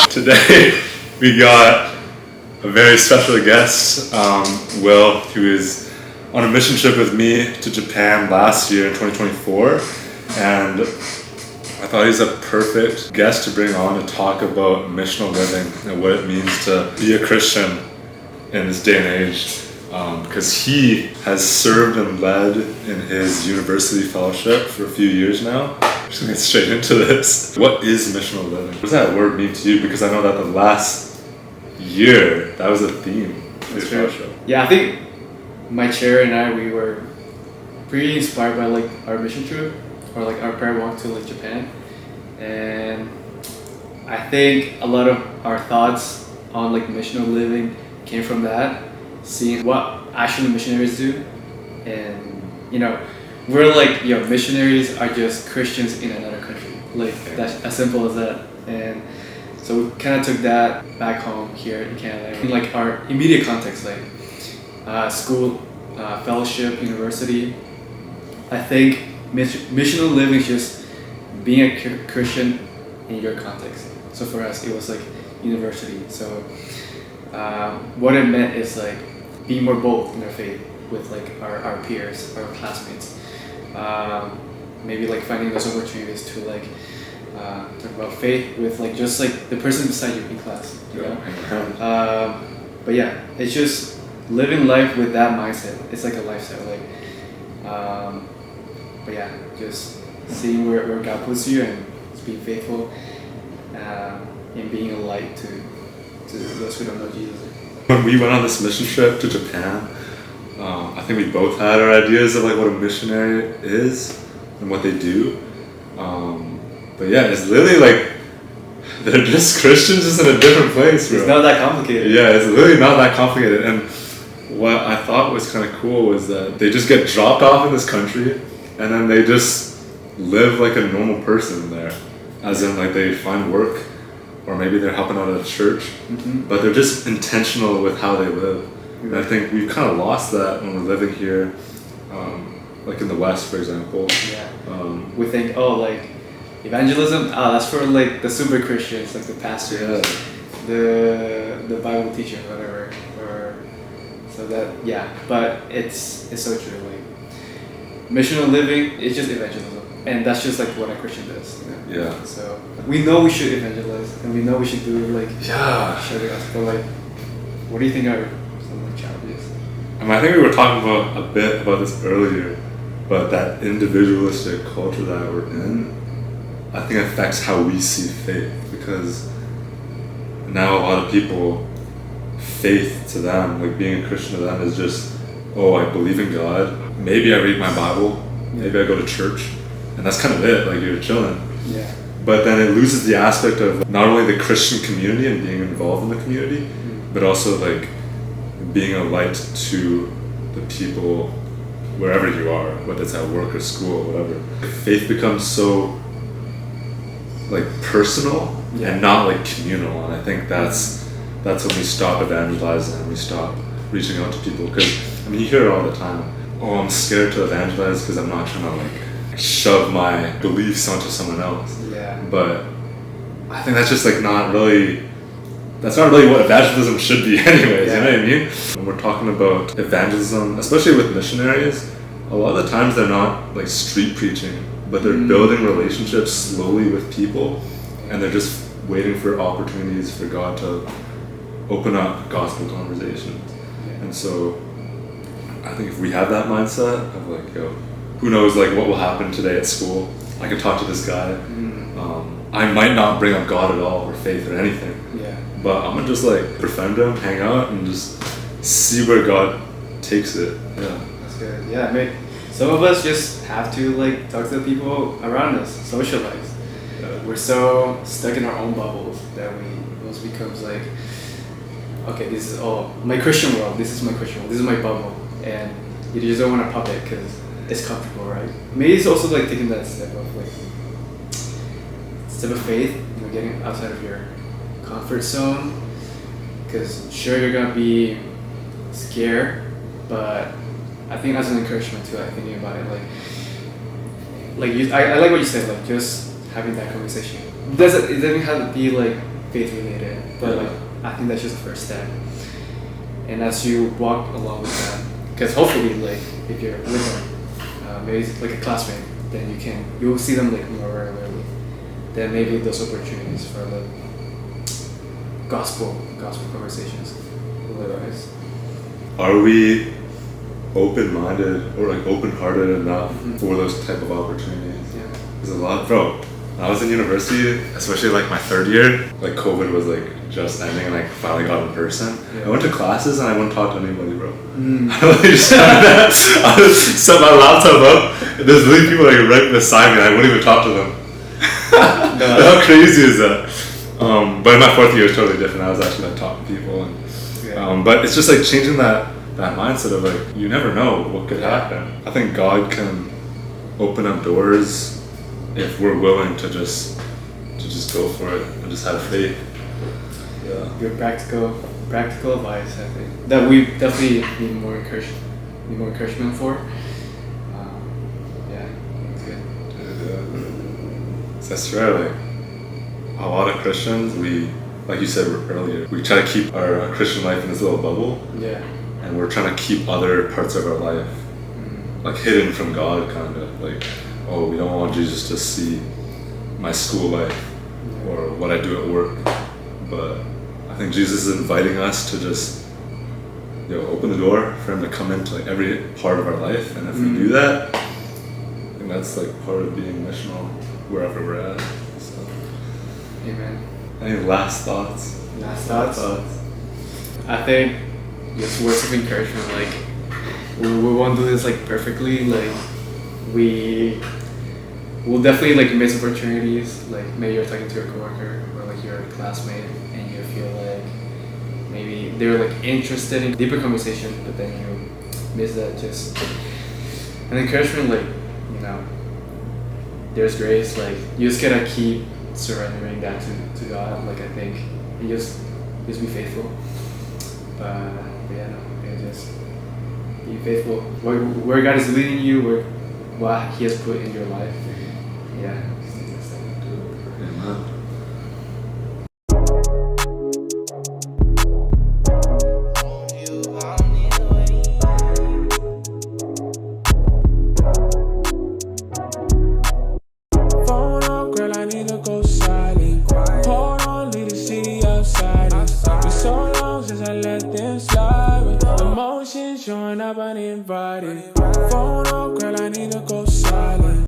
Today we got a very special guest, Will, who is on a mission trip with me to Japan last year in 2024, and I thought he's a perfect guest to bring on to talk about missional living and what it means to be a Christian in this day and age, because he has served and led in his university fellowship for a few years now. I'm just gonna get straight into this. What is missional living? What does that word mean to you? Because I know that the last year, that was a theme of your fellowship. Yeah, I think my chair and I, we were pretty inspired by like our mission trip or like our prayer walk to like Japan, and I think a lot of our thoughts on like missional living came from that, seeing what actually missionaries do. And you know, we're like, missionaries are just Christians in another country, like that's as simple as that. And so we kind of took that back home here in Canada, in like our immediate context, like school, fellowship, university. I think missional living is just being a Christian in your context. So for us, it was like university. So what it meant is like being more bold in our faith with like our peers, our classmates. Maybe like finding those opportunities to like talk about faith with like just like the person beside you in class, you know? But yeah, it's just living life with that mindset. It's like a lifestyle, like but yeah, just seeing where God puts you and just being faithful and being a light to those who don't know Jesus. When we went on this mission trip to Japan, I think we both had our ideas of like what a missionary is and what they do. But yeah, it's literally like they're just Christians just in a different place, bro. It's not that complicated. Yeah, it's literally not that complicated. And what I thought was kind of cool was that they just get dropped off in this country and then they just live like a normal person there. As in like they find work or maybe they're helping out at a church, but they're just intentional with how they live. And I think we've kind of lost that when we're living here, like in the West, for example. Yeah. We think, like evangelism, that's for like the super Christians, like the pastors, the Bible teachers, whatever. Or so that, but it's so true. Like missional living, it's just evangelism, and that's just like what a Christian does. You know? Yeah. So we know we should evangelize, and we know we should do like share the gospel. Like, what do you think are some challenges? I think we were talking about a bit about this earlier, but that individualistic culture that we're in, I think affects how we see faith, because now a lot of people, faith to them, like being a Christian to them is just, I believe in God, maybe I read my Bible, maybe I go to church, and that's kind of it, like you're chilling. Yeah. But then it loses the aspect of not only the Christian community and being involved in the community, but also like being a light to the people wherever you are, whether it's at work or school or whatever. Faith becomes so like personal and not like communal, and I think that's when we stop evangelizing and we stop reaching out to people. Because you hear it all the time, I'm scared to evangelize because I'm not trying to like shove my beliefs onto someone else. But I think that's just like that's not really what evangelism should be anyways, you know what I mean? When we're talking about evangelism, especially with missionaries, a lot of the times they're not like street preaching, but they're building relationships slowly with people, and they're just waiting for opportunities for God to open up gospel conversations. And so I think if we have that mindset of like, who knows like what will happen today at school, I can talk to this guy, I might not bring up God at all or faith or anything, but I'm gonna just like befriend him, hang out, and just see where God takes it. That's good. I mean, some of us just have to like talk to the people around us, socialize. We're so stuck in our own bubbles that it almost becomes like, okay, this is my Christian world, this is my Christian world, this is my bubble, and you just don't want to pop it because it's comfortable, right? Maybe it's also like taking that step of faith, getting outside of your comfort zone, because sure you're gonna be scared, but I think as an encouragement too, like thinking about it, I like what you said, like just having that conversation. It doesn't have to be like faith related, but like I think that's just the first step. And as you walk along with them, because hopefully like if you're with them, maybe it's like a classmate, then you'll see them like more regularly. Then maybe those opportunities for like gospel conversations will arise. Are we open-minded or like open-hearted enough for those type of opportunities? Yeah. There's a lot, bro. When I was in university, especially like my third year, like COVID was like just ending and I finally got in person. Yeah. I went to classes and I wouldn't talk to anybody, bro. I literally just had that. I would set my laptop up and there's really people like right beside me and I wouldn't even talk to them. How crazy is that? But in my fourth year it was totally different. I was actually like talking to people and but it's just like changing that mindset of like you never know what could happen. I think God can open up doors if we're willing to just go for it and just have faith. Yeah. Your practical advice, I think, that we definitely need more encouragement for. Yeah, that's good. Yeah. That's right. Like a lot of Christians, we, like you said earlier, we try to keep our Christian life in this little bubble. Yeah. And we're trying to keep other parts of our life like hidden from God, kind of like, oh, we don't want Jesus to see my school life or what I do at work. But I think Jesus is inviting us to just open the door for him to come into like every part of our life, and if we do that, I think that's like part of being missional wherever we're at. So. Amen. Any last thoughts? I think just words of encouragement, like we won't do this like perfectly, like we'll definitely like miss opportunities, like maybe you're talking to your coworker or like your classmate and you feel like maybe they're like interested in deeper conversation, but then you miss that. Just an encouragement, like there's grace, like you just gotta keep surrendering that to God. Like I think you just be faithful, but just be faithful where God is leading you, what He has put in your life.